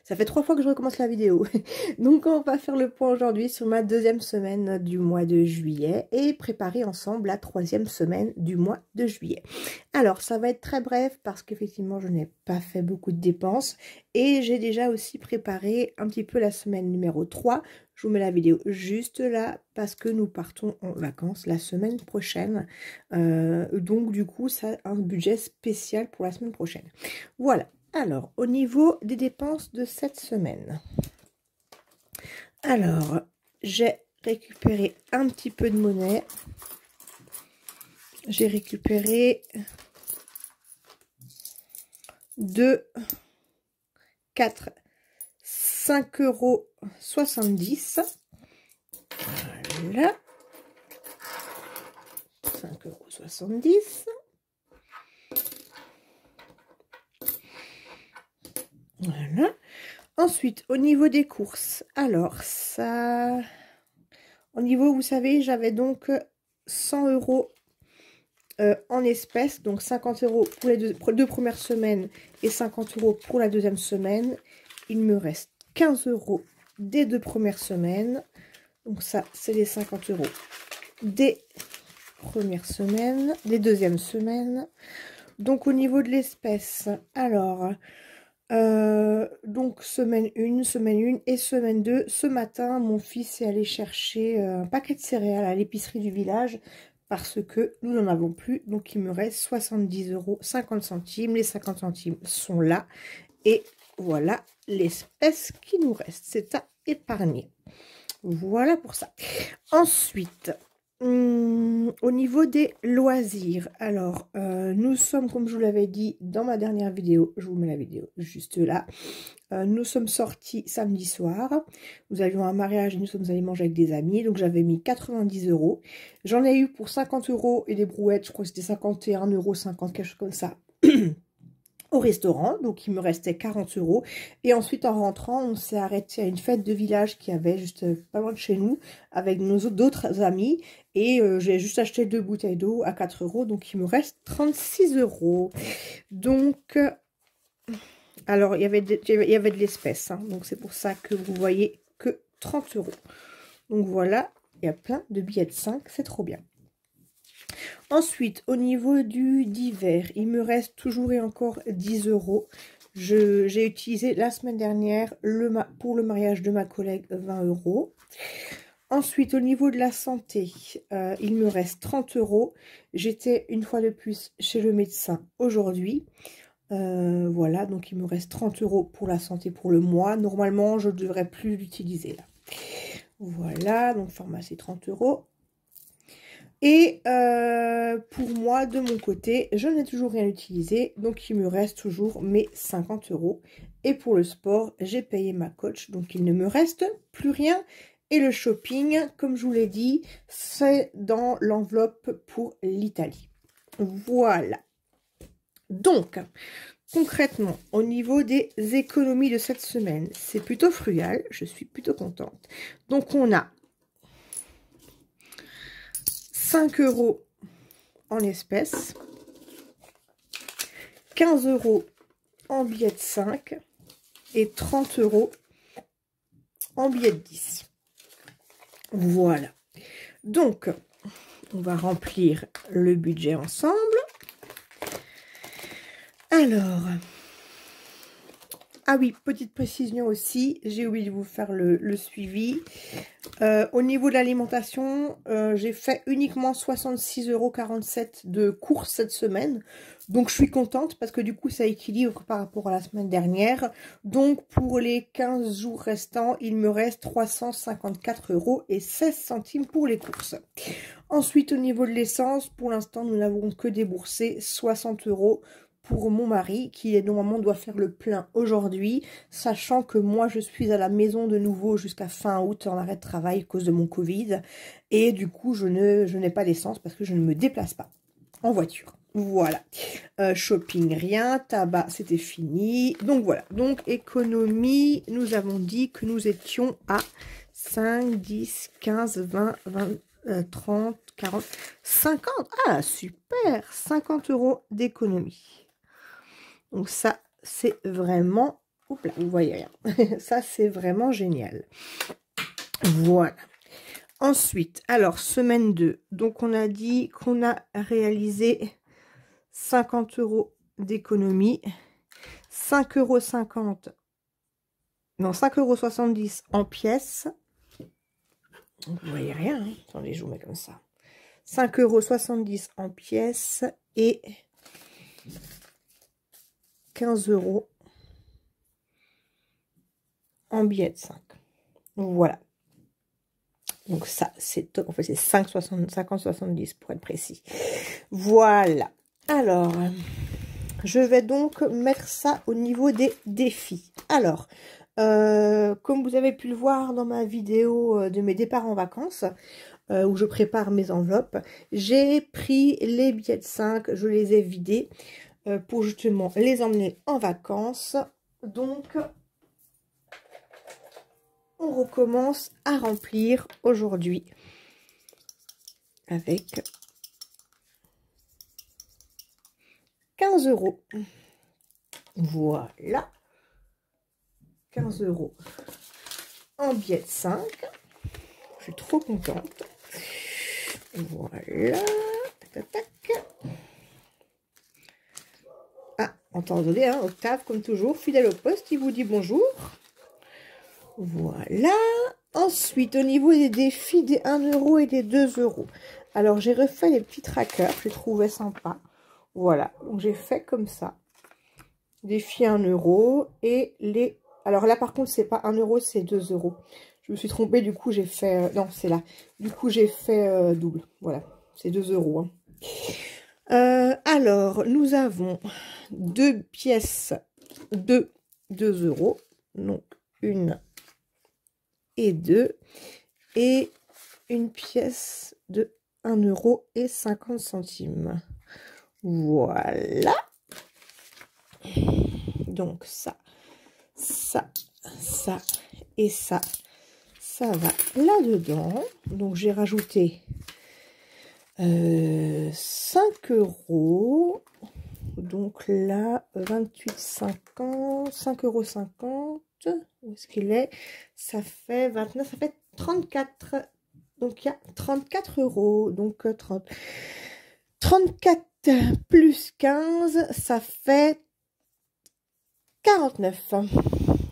Ça fait 3 fois que je recommence la vidéo. Donc on va faire le point aujourd'hui sur ma deuxième semaine du mois de juillet et préparer ensemble la troisième semaine du mois de juillet. Alors ça va être très bref parce qu'effectivement je n'ai pas fait beaucoup de dépenses et j'ai déjà aussi préparé un petit peu la semaine numéro 3. Je vous mets la vidéo juste là parce que nous partons en vacances la semaine prochaine. Donc du coup ça a un budget spécial pour la semaine prochaine. Voilà. Alors, au niveau des dépenses de cette semaine, alors, j'ai récupéré un petit peu de monnaie. J'ai récupéré 2, 4, 5,70 €. Voilà. 5,70 €. Voilà. Ensuite, au niveau des courses, alors ça, au niveau, vous savez, j'avais donc 100 € en espèces, donc 50 € pour les deux premières semaines et 50 € pour la deuxième semaine. Il me reste 15 € des 2 premières semaines. Donc ça, c'est les 50 € des premières semaines, des deuxièmes semaines. Donc au niveau de l'espèce, alors... donc semaine 1 et semaine 2, ce matin mon fils est allé chercher un paquet de céréales à l'épicerie du village parce que nous n'en avons plus, donc il me reste 70 € 50 centimes, les 50 centimes sont là et voilà l'espèce qui nous reste, c'est à épargner. Voilà pour ça. Ensuite, au niveau des loisirs, alors nous sommes, comme je vous l'avais dit dans ma dernière vidéo, je vous mets la vidéo juste là, nous sommes sortis samedi soir, nous avions un mariage et nous sommes allés manger avec des amis, donc j'avais mis 90 €, j'en ai eu pour 50 € et des brouettes, je crois que c'était 51,50 €, quelque chose comme ça. Au restaurant, donc il me restait 40 €. Et ensuite, en rentrant, on s'est arrêté à une fête de village qui avait juste pas loin de chez nous, avec nos d'autres amis. Et j'ai juste acheté 2 bouteilles d'eau à 4 €, donc il me reste 36 €. Donc, alors, il y avait de l'espèce, hein, donc c'est pour ça que vous voyez que 30 €. Donc voilà, il y a plein de billets de 5, c'est trop bien. Ensuite, au niveau du divers, il me reste toujours et encore 10 €. J'ai utilisé la semaine dernière pour le mariage de ma collègue 20 €. Ensuite, au niveau de la santé, il me reste 30 €. J'étais une fois de plus chez le médecin aujourd'hui. Voilà, donc il me reste 30 € pour la santé pour le mois. Normalement, je ne devrais plus l'utiliser là. Voilà, donc pharmacie 30 €. Et pour moi, de mon côté, je n'ai toujours rien utilisé, donc il me reste toujours mes 50 €. Et pour le sport, j'ai payé ma coach, donc il ne me reste plus rien. Et le shopping, comme je vous l'ai dit, c'est dans l'enveloppe pour l'Italie. Voilà. Donc, concrètement, au niveau des économies de cette semaine, c'est plutôt frugal, je suis plutôt contente. Donc on a 5 € en espèces, 15 € en billets de 5 et 30 € en billets de 10. Voilà. Donc, on va remplir le budget ensemble. Alors, ah oui, petite précision aussi, j'ai oublié de vous faire le suivi. Au niveau de l'alimentation, j'ai fait uniquement 66,47 € de courses cette semaine. Donc je suis contente parce que du coup ça équilibre par rapport à la semaine dernière. Donc pour les 15 jours restants, il me reste 354,16 € pour les courses. Ensuite, au niveau de l'essence, pour l'instant nous n'avons que déboursé 60 € pour mon mari, qui normalement doit faire le plein aujourd'hui, sachant que moi je suis à la maison de nouveau jusqu'à fin août en arrêt de travail à cause de mon Covid, et du coup je n'ai pas d'essence parce que je ne me déplace pas en voiture. Voilà. Shopping, rien. Tabac, c'était fini. Donc voilà. Donc économie, nous avons dit que nous étions à 5, 10, 15, 20, 30, 40, 50. Ah, super! 50 € d'économie. Donc ça, c'est vraiment Oups là, vous voyez rien. Ça, c'est vraiment génial. Voilà. Ensuite, alors, semaine 2. Donc, on a dit qu'on a réalisé 50 € d'économie. 5,50 €. Non, 5,70 € en pièces. Vous voyez rien, hein. Attendez, je vous mets comme ça. 5,70 € en pièces et 15 € en billets de 5. Voilà. Donc ça, c'est top. En fait, c'est 50,70 pour être précis. Voilà. Alors, je vais donc mettre ça au niveau des défis. Alors, comme vous avez pu le voir dans ma vidéo de mes départs en vacances, où je prépare mes enveloppes, j'ai pris les billets de 5, je les ai vidés pour justement les emmener en vacances. Donc, on recommence à remplir aujourd'hui avec 15 €. Voilà. 15 € en billets de 5. Je suis trop contente. Voilà. Tac, tac, tac. Ah, entendez, hein, Octave, comme toujours, fidèle au poste, il vous dit bonjour. Voilà. Ensuite, au niveau des défis des 1 € et des 2 €. Alors, j'ai refait les petits trackers, je les trouvais sympas. Voilà, donc j'ai fait comme ça. Défi 1 € et les... Alors là, par contre, c'est pas 1 €, c'est 2 €. Je me suis trompée, du coup, j'ai fait... non, c'est là. Du coup, j'ai fait double. Voilà, c'est 2 €. Hein. Alors, nous avons 2 pièces de 2 €. Donc, une et 2. Et une pièce de 1,50 €. Voilà. Donc, ça et ça va là-dedans. Donc, j'ai rajouté 5 €. Donc là, 28,50, 5,50 €. Où est-ce qu'il est? Ça fait 29, ça fait 34. Donc, il y a 34 €. Donc, 34 plus 15, ça fait 49.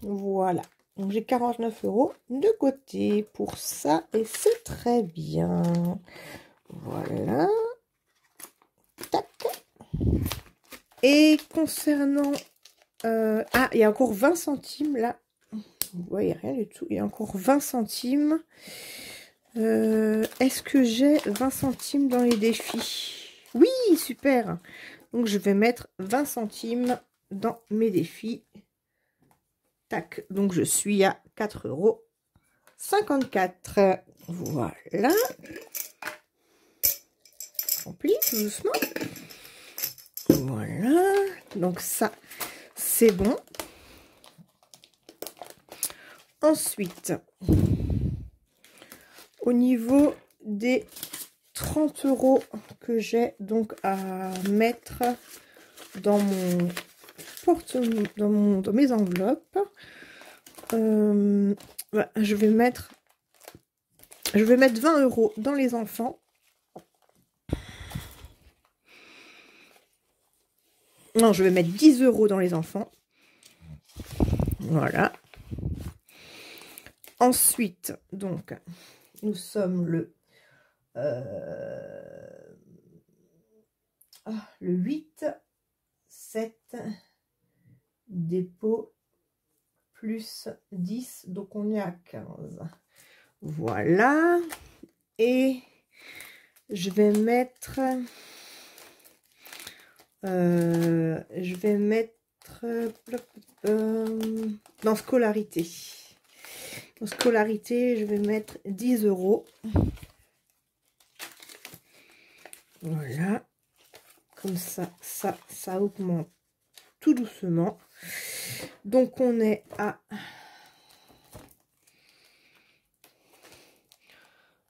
Voilà. Donc, j'ai 49 € de côté pour ça. Et c'est très bien. Voilà. Tac. Et concernant... ah, il y a encore 20 centimes là. Vous voyez rien du tout. Il y a encore 20 centimes. Est-ce que j'ai 20 centimes dans les défis? Oui, super. Donc, je vais mettre 20 centimes dans mes défis. Tac. Donc, je suis à 4,54 €. Voilà. Rempli tout doucement. Voilà. Donc, ça, c'est bon. Ensuite, au niveau des 30 € que j'ai donc à mettre dans mon dans mes enveloppes, bah, je vais mettre 20 € dans les enfants. Non, je vais mettre 10 € dans les enfants. Voilà. Ensuite, donc, nous sommes le 8, 7, dépôt, plus 10, donc on est à 15. Voilà. Et je vais mettre... dans scolarité. Dans scolarité, je vais mettre 10 €. Voilà. Comme ça augmente tout doucement. Donc, on est à...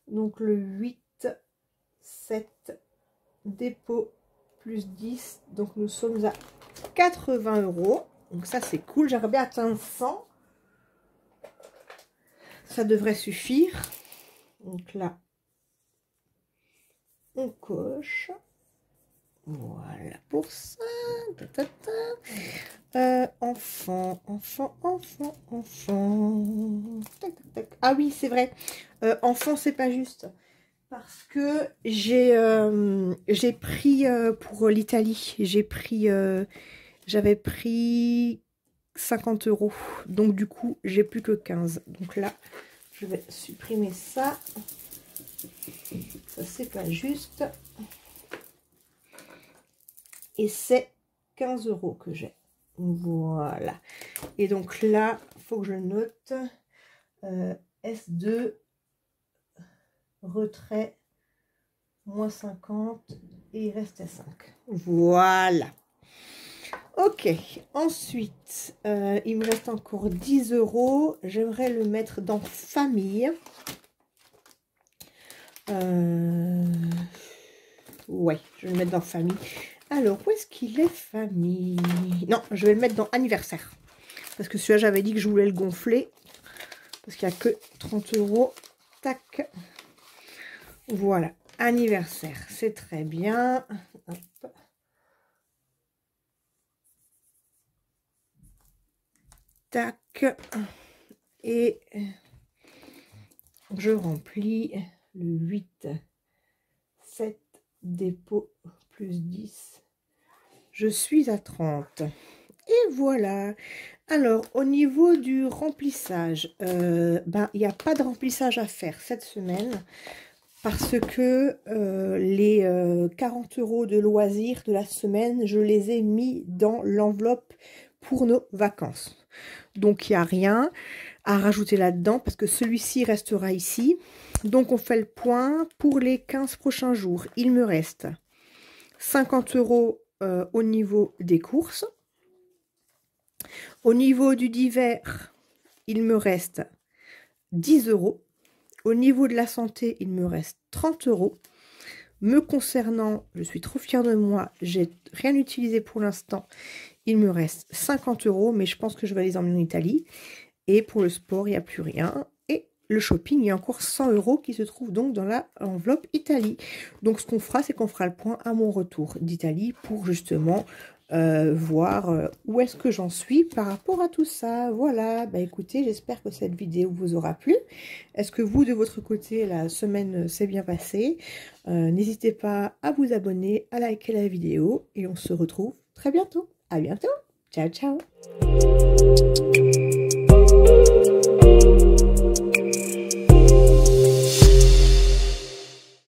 Donc, le 8, 7, dépôt, plus 10. Donc, nous sommes à 80 €. Donc ça, c'est cool. J'aimerais bien atteindre 100. Ça devrait suffire. Donc là, on coche. Voilà pour ça. Ta, ta, ta. Enfant. Tac, tac, tac. Ah oui, c'est vrai. Enfant, c'est pas juste. Parce que j'ai pris pour l'Italie. J'avais pris 50 €. Donc du coup, j'ai plus que 15. Donc là, je vais supprimer ça. Ça, c'est pas juste. Et c'est 15 € que j'ai. Voilà. Et donc là, il faut que je note S2, retrait, moins 50 et il restait 5. Voilà. Ok. Ensuite, il me reste encore 10 €. J'aimerais le mettre dans famille. Ouais, je vais le mettre dans famille. Alors, où est-ce qu'il est, famille? Non, je vais le mettre dans anniversaire. Parce que celui-là, j'avais dit que je voulais le gonfler. Parce qu'il n'y a que 30 €. Tac. Voilà, anniversaire, c'est très bien. Hop. Tac. Et je remplis le 8, 7, dépôt, plus 10. Je suis à 30. Et voilà. Alors, au niveau du remplissage, il n'y a pas de remplissage à faire cette semaine parce que les 40 € de loisirs de la semaine, je les ai mis dans l'enveloppe pour nos vacances. Donc, il n'y a rien à rajouter là-dedans parce que celui-ci restera ici. Donc, on fait le point pour les 15 prochains jours. Il me reste 50 € au niveau des courses. Au niveau du divers, il me reste 10 €. Au niveau de la santé, il me reste 30 €. Me concernant, je suis trop fière de moi, j'ai rien utilisé pour l'instant. Il me reste 50 €, mais je pense que je vais les emmener en Italie. Et pour le sport, il n'y a plus rien. Et le shopping, il y a encore 100 € qui se trouvent donc dans l'enveloppe Italie. Donc ce qu'on fera, c'est qu'on fera le point à mon retour d'Italie pour justement voir où est-ce que j'en suis par rapport à tout ça. Voilà, bah écoutez, j'espère que cette vidéo vous aura plu. Est-ce que vous, de votre côté, la semaine s'est bien passée? N'hésitez pas à vous abonner, à liker la vidéo et on se retrouve très bientôt. À bientôt. Ciao, ciao.